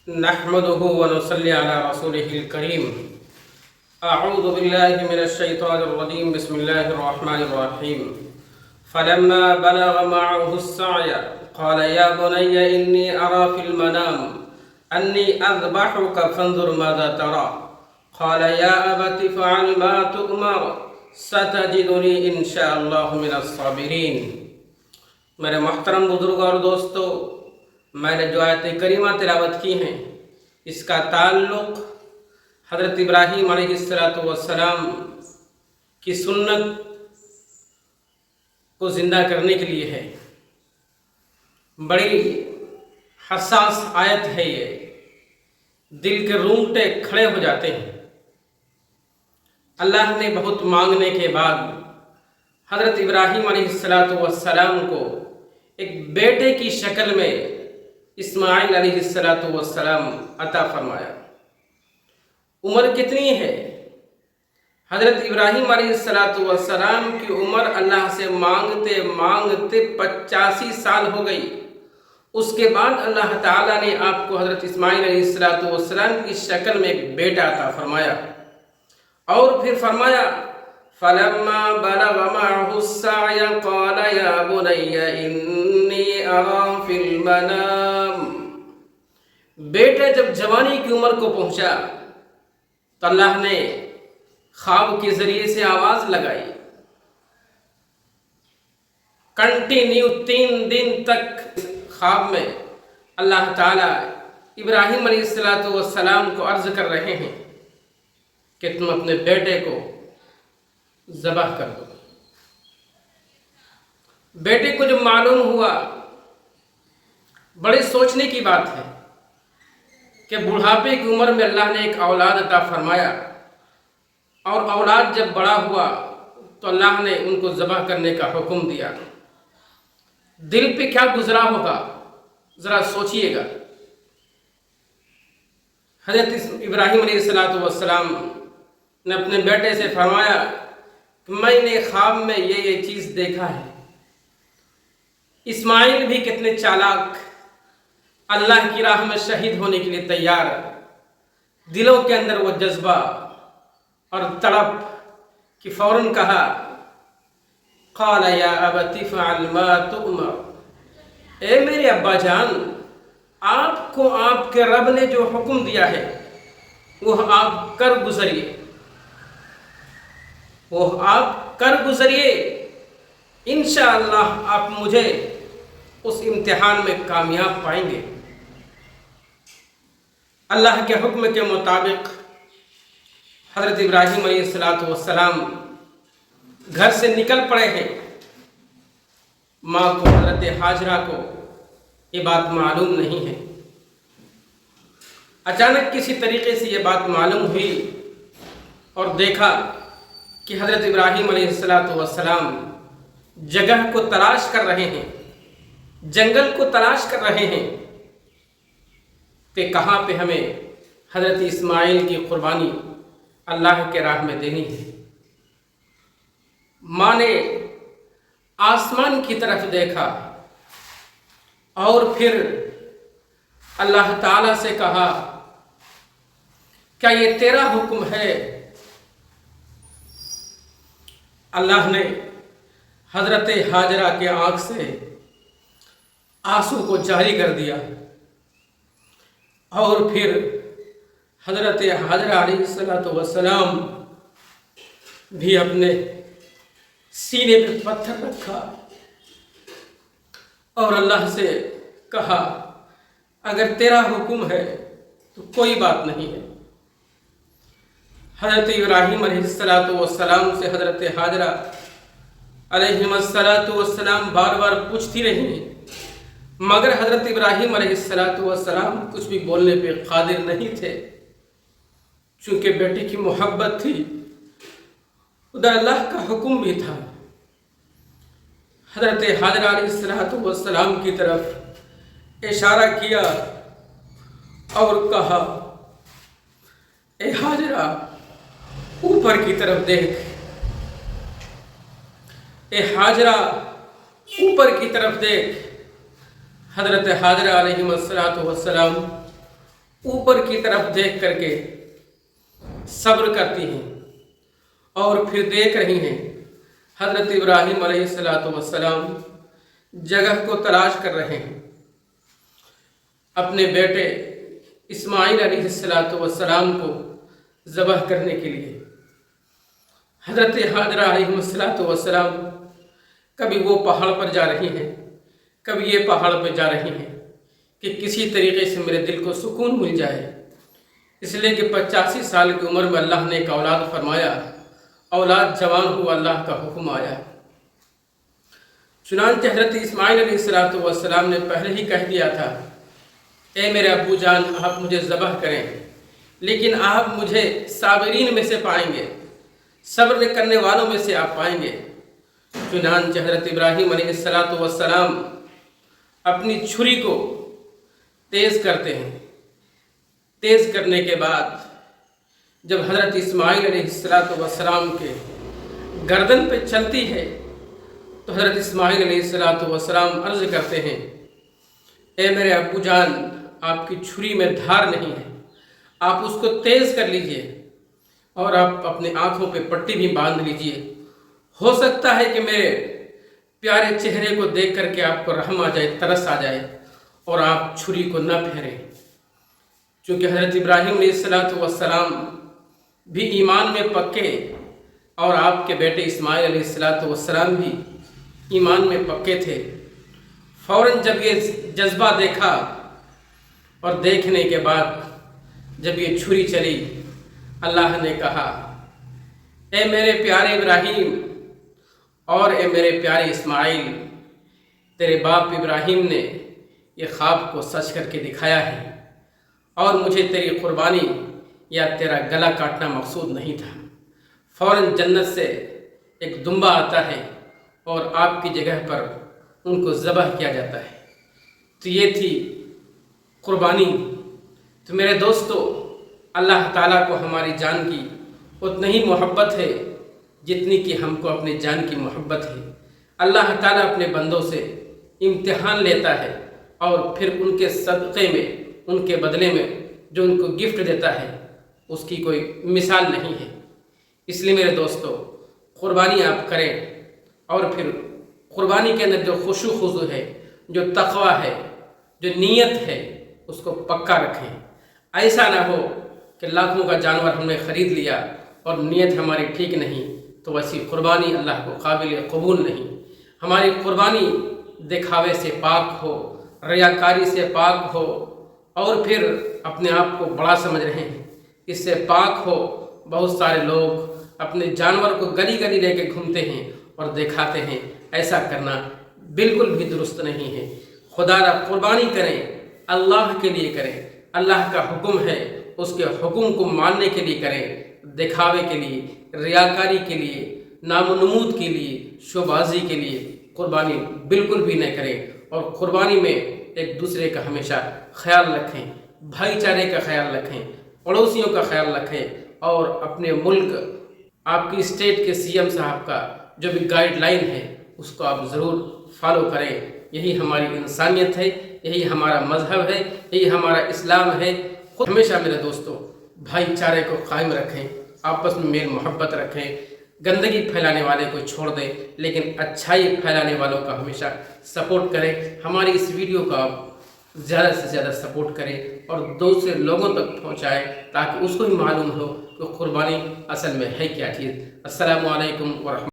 نحمده ونصلي على رسوله الكريم أعوذ بالله من الشيطان الرجيم بسم الله الرحمن الرحيم فلما بلغ معه السعي قال يا بني إني أرى في المنام أني أذبحك فانظر ماذا ترى قال يا أبت فعل ما تؤمر ستجدني إن شاء الله من الصابرين۔ میرے محترم بزرگ اور دوستو، میں نے جو آیت کریمہ تلاوت کی ہیں اس کا تعلق حضرت ابراہیم علیہ السلام کی سنت کو زندہ کرنے کے لیے ہے۔ بڑی حساس آیت ہے یہ، دل کے رونگٹے کھڑے ہو جاتے ہیں۔ اللہ نے بہت مانگنے کے بعد حضرت ابراہیم علیہ السلام کو ایک بیٹے کی شکل میں اسماعیل علیہ السلام عطا فرمایا۔ عمر کتنی ہے؟ حضرت ابراہیم علیہ السلام کی عمر اللہ سے مانگتے مانگتے 85 سال ہو گئی۔ اس کے بعد اللہ تعالیٰ نے آپ کو حضرت اسماعیل علیہ السلام کی شکل میں ایک بیٹا عطا فرمایا، اور پھر فرمایا فَلَمَّا بَلَغَ مَعَهُ السَّعْيَ قَالَ يَا بُنَيَّ إِنِّي أَرَى فِي الْمَنَامِ۔ بیٹا جب جوانی کی عمر کو پہنچا تو اللہ نے خواب کے ذریعے سے آواز لگائی۔ کنٹینیو 3 دن تک خواب میں اللہ تعالیٰ ابراہیم علیہ السلام کو عرض کر رہے ہیں کہ تم اپنے بیٹے کو ذبح کر دو۔ بیٹے کو جب معلوم ہوا، بڑے سوچنے کی بات ہے کہ بڑھاپے کی عمر میں اللہ نے ایک اولاد عطا فرمایا، اور اولاد جب بڑا ہوا تو اللہ نے ان کو ذبح کرنے کا حکم دیا۔ دل پہ کیا گزرا ہوگا ذرا سوچئے گا۔ حضرت ابراہیم علیہ السلام نے اپنے بیٹے سے فرمایا کہ میں نے خواب میں یہ چیز دیکھا ہے۔ اسماعیل بھی کتنے چالاک، اللہ کی راہ میں شہید ہونے کے لیے تیار، دلوں کے اندر وہ جذبہ اور تڑپ کہ فوراً کہا قال یا ابت فعل ما تؤمر، اے میرے ابا جان، آپ کو آپ کے رب نے جو حکم دیا ہے وہ آپ کر گزریے، انشاءاللہ آپ مجھے اس امتحان میں کامیاب پائیں گے۔ اللہ کے حکم کے مطابق حضرت ابراہیم علیہ السلام گھر سے نکل پڑے ہیں۔ ماں کو، حضرت حاجرہ کو یہ بات معلوم نہیں ہے۔ اچانک کسی طریقے سے یہ بات معلوم ہوئی اور دیکھا کہ حضرت ابراہیم علیہ السلام جگہ کو تلاش کر رہے ہیں، جنگل کو تلاش کر رہے ہیں کہ کہاں پہ ہمیں حضرت اسماعیل کی قربانی اللہ کے راہ میں دینی ہے۔ ماں نے آسمان کی طرف دیکھا اور پھر اللہ تعالیٰ سے کہا کیا یہ تیرا حکم ہے؟ اللہ نے حضرت حاجرہ کے آنکھ سے آنسو کو جاری کر دیا، اور پھر حضرت حاجرہ علیہ السلام بھی اپنے سینے پہ پتھر رکھا اور اللہ سے کہا اگر تیرا حکم ہے تو کوئی بات نہیں ہے۔ حضرت ابراہیم علیہ السلام سے حضرت حاجرہ علیہ السلام بار بار پوچھتی رہی، مگر حضرت ابراہیم علیہ السلام کچھ بھی بولنے پہ قادر نہیں تھے، چونکہ بیٹی کی محبت تھی، ادھر اللہ کا حکم بھی تھا۔ حضرت حاجرہ علیہ السلام کی طرف اشارہ کیا اور کہا اے حاجرہ اوپر کی طرف دیکھ، اے حاجرہ اوپر کی طرف دیکھ۔ حضرت حاجرہ علیہ السلام ऊपर की तरफ देख करके सब्र करती हैं और फिर देख रही हैं हज़रत इब्राहीम अलैहिस्सलाम जगह को तलाश कर रहे हैं अपने बेटे इस्माइल अलैहिस्सलाम को ज़बह करने के लिए। हज़रत हाजरा अलैहिस्सलाम कभी वो पहाड़ पर जा रही हैं, कभी ये पहाड़ पर जा रही हैं कि किसी तरीके से मेरे दिल को सुकून मिल जाए, इसलिए कि 85 साल की उम्र में अल्लाह ने एक औलाद फरमाया, औलाद जवान हुआ, अल्लाह का हुक्म आया। चुनांचे हज़रत इस्माइल अलैहिस्सलाम ने पहले ही कह दिया था, ए मेरे अब्बू जान, आप मुझे ज़बह करें, लेकिन आप मुझे साबिरीन में से पाएंगे, सब्र करने वालों में से आप पाएंगे। चुनांचे हज़रत इब्राहीम अलैहिस्सलाम अपनी छुरी को तेज़ करते हैं। तेज़ करने के बाद जब हज़रत इस्माइल अलैहिस्सलाम के गर्दन पे चलती है तो हज़रत इस्माइल अलैहिस्सलाम अर्ज़ करते हैं, ए मेरे अब्बू जान, आपकी छुरी में धार नहीं है, आप उसको तेज़ कर लीजिए और आप अपने आँखों पे पट्टी भी बांध लीजिए। हो सकता है कि मेरे प्यारे चेहरे को देख करके आपको रहम आ जाए, तरस आ जाए और आप छुरी को न फेरें। क्योंकि हज़रत इब्राहीम अलैहिस्सलाम भी ईमान में पक्के और आपके बेटे इस्माइल अलैहिस्सलाम भी ईमान में पक्के थे। फ़ौरन जब ये जज्बा देखा और देखने के बाद जब ये छुरी चली, अल्लाह ने कहा, ए मेरे प्यारे इब्राहीम और ए मेरे प्यारे इस्माइल, तेरे बाप इब्राहीम ने ये ख्वाब को सच करके दिखाया है और मुझे तेरी कुर्बानी या तेरा गला काटना मकसूद नहीं था। फ़ौरन जन्नत से एक दुम्बा आता है और आपकी जगह पर उनको ज़बह किया जाता है। तो ये थी कुर्बानी। तो मेरे दोस्तों, अल्लाह ताला को हमारी जान की उतनी ही मोहब्बत है जितनी कि हमको अपने जान की मोहब्बत है। अल्लाह ताला अपने बंदों से इम्तिहान लेता है और फिर उनके सदक़े में, उनके बदले में जो उनको गिफ्ट देता है उसकी कोई मिसाल नहीं है। इसलिए मेरे दोस्तों, क़ुरबानी आप करें और फिर क़ुरबानी के अंदर जो खुशू खुजू है, जो तक़वा है, जो नीयत है, उसको पक्का रखें। ऐसा ना हो कि लाखों का जानवर हमने ख़रीद लिया और नीयत हमारी ठीक नहीं, तो वैसी क़ुरबानी अल्लाह को काबिल कबूल नहीं। हमारी क़ुरबानी दिखावे से पाक हो, रियाकारी से पाक हो और फिर अपने आप को बड़ा समझ रहे हैं, इससे पाक हो। बहुत सारे लोग अपने जानवर को गली गली लेके घूमते हैं और दिखाते हैं, ऐसा करना बिल्कुल भी दुरुस्त नहीं है। खुदारा क़ुरबानी करें, अल्लाह के लिए करें। अल्लाह का हुक्म है, उसके हुक्म को मानने के लिए करें। दिखावे के लिए, रियाकारी के लिए, नामो-नमूद के लिए, शोबाजी के लिए क़ुरबानी बिल्कुल भी न करें। और क़ुरबानी में एक दूसरे का हमेशा ख्याल रखें, भाईचारे का ख्याल रखें, पड़ोसियों का ख्याल रखें और अपने मुल्क, आपकी स्टेट के सीएम साहब का जो भी गाइडलाइन है उसको आप ज़रूर फॉलो करें। यही हमारी इंसानियत है, यही हमारा मज़हब है, यही हमारा इस्लाम है। हमेशा मेरे दोस्तों भाईचारे को कायम रखें, आपस में मेल मोहब्बत रखें, गंदगी फैलाने वाले को छोड़ दें, लेकिन अच्छाई फैलाने वालों का हमेशा सपोर्ट करें। हमारी इस वीडियो को आप ज़्यादा से ज़्यादा सपोर्ट करें और दूसरे लोगों तक पहुँचाएँ ताकि उसको भी मालूम हो कि क़ुरबानी असल में है क्या चीज़। अस्सलामु अलैकुम व रहमतुल्लाह।